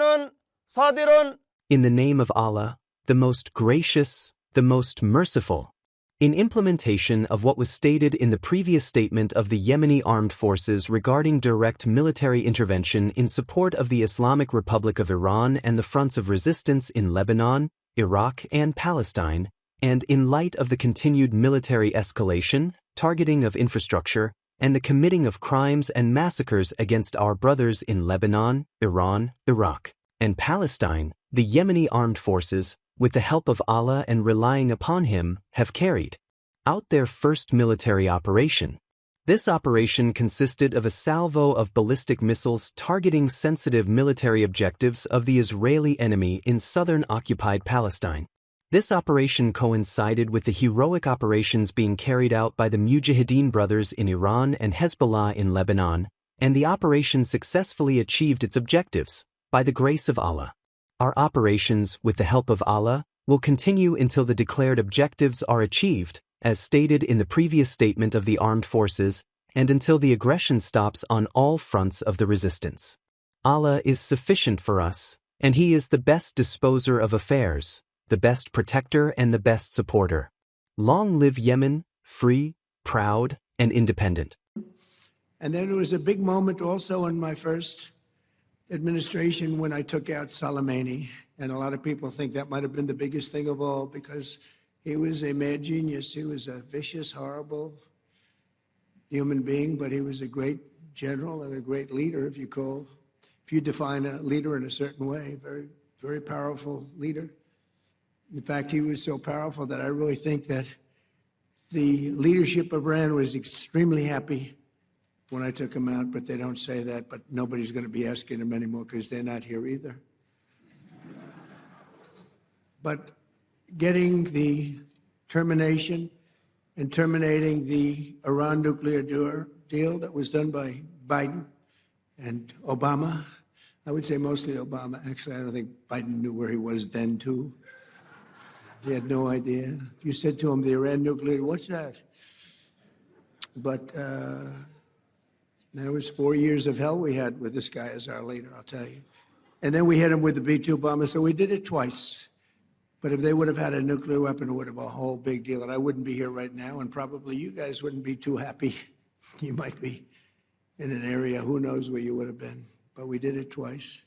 Rahmanun Sadirun. In the name of Allah, the most gracious, the most merciful. In implementation of what was stated in the previous statement of the Yemeni armed forces regarding direct military intervention in support of the Islamic Republic of Iran and the fronts of resistance in Lebanon, Iraq, and Palestine, and in light of the continued military escalation, targeting of infrastructure, and the committing of crimes and massacres against our brothers in Lebanon, Iran, Iraq, and Palestine, the Yemeni armed forces, with the help of Allah and relying upon Him, have carried out their first military operation. This operation consisted of a salvo of ballistic missiles targeting sensitive military objectives of the Israeli enemy in southern occupied Palestine. This operation coincided with the heroic operations being carried out by the Mujahideen brothers in Iran and Hezbollah in Lebanon, and the operation successfully achieved its objectives, by the grace of Allah. Our operations, with the help of Allah, will continue until the declared objectives are achieved, as stated in the previous statement of the armed forces, and until the aggression stops on all fronts of the resistance. Allah is sufficient for us, and He is the best disposer of affairs, the best protector and the best supporter. Long live Yemen, free, proud, and independent. And then there was a big moment also in my first administration when I took out Soleimani, and a lot of people think that might have been the biggest thing of all because he was a mad genius. He was a vicious, horrible human being, but he was a great general and a great leader, if you define a leader in a certain way, very, very powerful leader. In fact, he was so powerful that I really think that the leadership of Iran was extremely happy when I took him out, but they don't say that, but nobody's going to be asking him anymore because they're not here either. But getting the termination and terminating the Iran nuclear deal that was done by Biden and Obama, I would say mostly Obama. Actually, I don't think Biden knew where he was then, too. He had no idea. If you said to him, the Iran nuclear, what's that? But there was 4 years of hell we had with this guy as our leader, I'll tell you. And then we hit him with the B-2 bomber, so we did it twice. But if they would have had a nuclear weapon, it would have been a whole big deal. And I wouldn't be here right now, and probably you guys wouldn't be too happy. You might be in an area, who knows where you would have been. But we did it twice.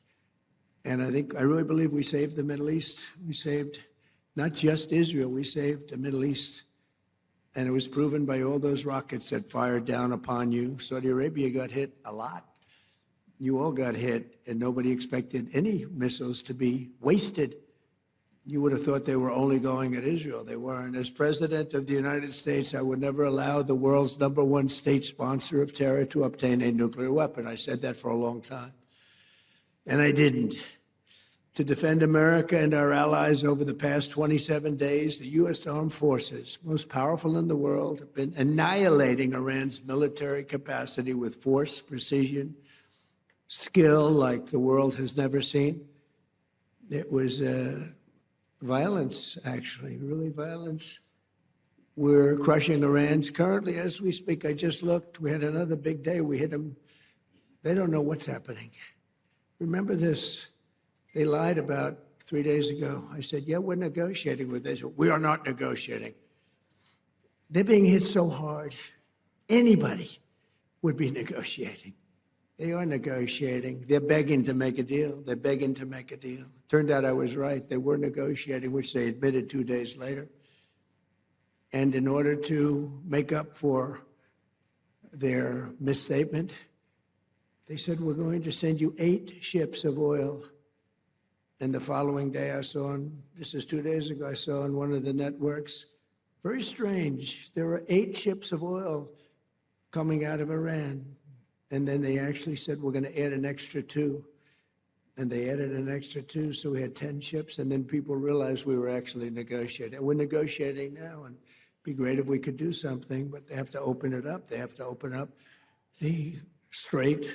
And I really believe we saved the Middle East. We saved not just Israel, we saved the Middle East. And it was proven by all those rockets that fired down upon you. Saudi Arabia got hit a lot. You all got hit, and nobody expected any missiles to be wasted. You would have thought they were only going at Israel. They weren't. As President of the United States, I would never allow the world's #1 state sponsor of terror to obtain a nuclear weapon. I said that for a long time. And I didn't. To defend America and our allies over the past 27 days, the U.S. Armed Forces, most powerful in the world, have been annihilating Iran's military capacity with force, precision, skill like the world has never seen. It was violence, actually, really violence. We're crushing Iran's currently, as we speak. I just looked. We had another big day. We hit them. They don't know what's happening. Remember this. They lied about 3 days ago. I said, yeah, we're negotiating with Israel. We are not negotiating. They're being hit so hard, anybody would be negotiating. They are negotiating. They're begging to make a deal. They're begging to make a deal. Turned out I was right. They were negotiating, which they admitted 2 days later. And in order to make up for their misstatement, they said, we're going to send you 8 ships of oil. And the following day I saw, this is 2 days ago, I saw on one of the networks, very strange, there were 8 ships of oil coming out of Iran. And then they actually said, we're going to add an extra 2. And they added an extra 2, so we had 10 ships. And then people realized we were actually negotiating. And we're negotiating now, and it'd be great if we could do something, but they have to open it up. They have to open up the Strait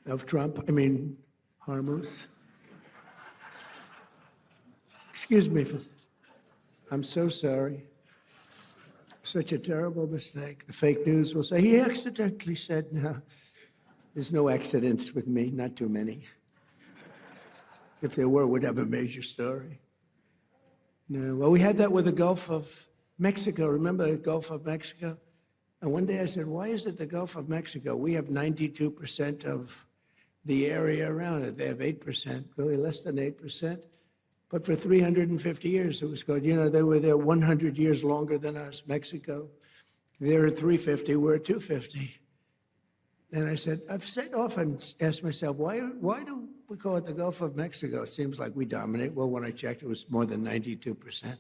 of Hormuz. Excuse me for this. I'm so sorry. Such a terrible mistake. The fake news will say, he accidentally said, no. There's no accidents with me, not too many. If there were, we'd have a major story. No, well, we had that with the Gulf of Mexico. Remember the Gulf of Mexico? And one day I said, why is it the Gulf of Mexico? We have 92% of the area around it. They have 8%, really less than 8%. But for 350 years, it was good. You know, they were there 100 years longer than us, Mexico. They're at 350, we're at 250. And I said, I've often asked myself, why do we call it the Gulf of Mexico? It seems like we dominate. Well, when I checked, it was more than 92%.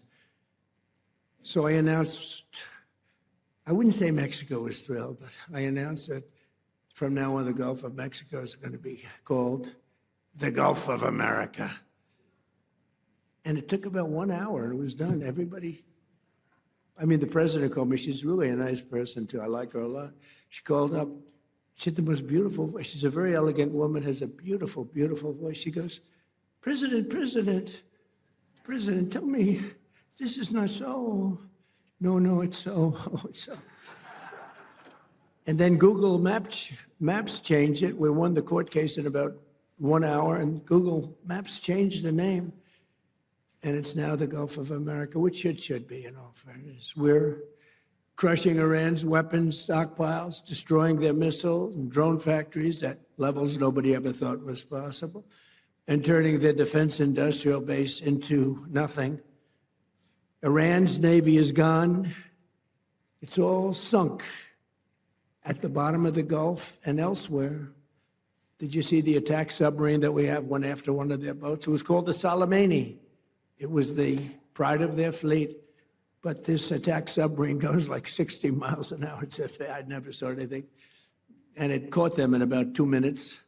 So I announced, I wouldn't say Mexico was thrilled, but I announced that from now on, the Gulf of Mexico is going to be called the Gulf of America. And it took about 1 hour, and it was done. Everybody, I mean, the president called me. She's really a nice person, too. I like her a lot. She called up. She had the most beautiful voice. She's a very elegant woman, has a beautiful, beautiful voice. She goes, President, tell me, this is not so. No, it's so. Oh, it's so. And then Google Maps changed it. We won the court case in about 1 hour, and Google Maps changed the name. And it's now the Gulf of America, which it should be, in all fairness. We're crushing Iran's weapons stockpiles, destroying their missiles and drone factories at levels nobody ever thought was possible, and turning their defense industrial base into nothing. Iran's navy is gone. It's all sunk at the bottom of the Gulf and elsewhere. Did you see the attack submarine that we have went after one of their boats? It was called the Soleimani. It was the pride of their fleet. But this attack submarine goes like 60 miles an hour. I never saw anything. And it caught them in about 2 minutes.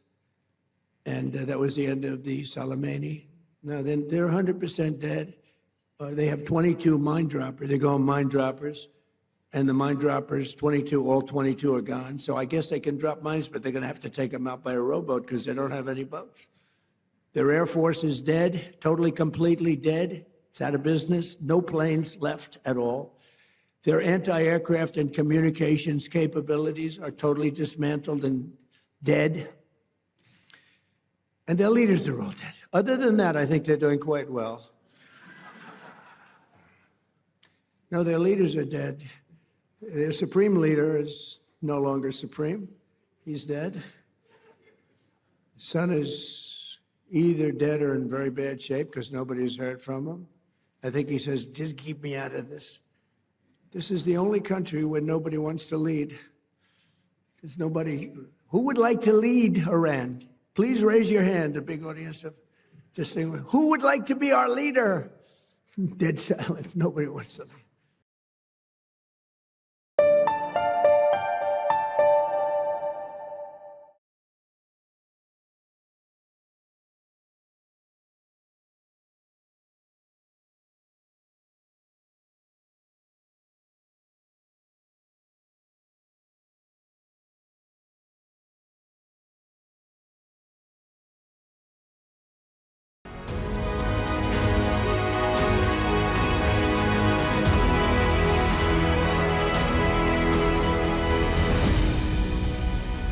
And that was the end of the Soleimani. Now, then they're 100% dead. They have 22 mine droppers. They go on mine droppers. And the mine droppers, 22, all 22 are gone. So I guess they can drop mines, but they're going to have to take them out by a rowboat because they don't have any boats. Their Air Force is dead, totally, completely dead. It's out of business. No planes left at all. Their anti-aircraft and communications capabilities are totally dismantled and dead. And their leaders are all dead. Other than that, I think they're doing quite well. No, their leaders are dead. Their supreme leader is no longer supreme. He's dead. The son is either dead or in very bad shape because nobody's heard from him. I think he says, just keep me out of this. This is the only country where nobody wants to lead. There's nobody. Who would like to lead Iran? Please raise your hand, a big audience of just saying, who would like to be our leader? Dead silence. Nobody wants to lead.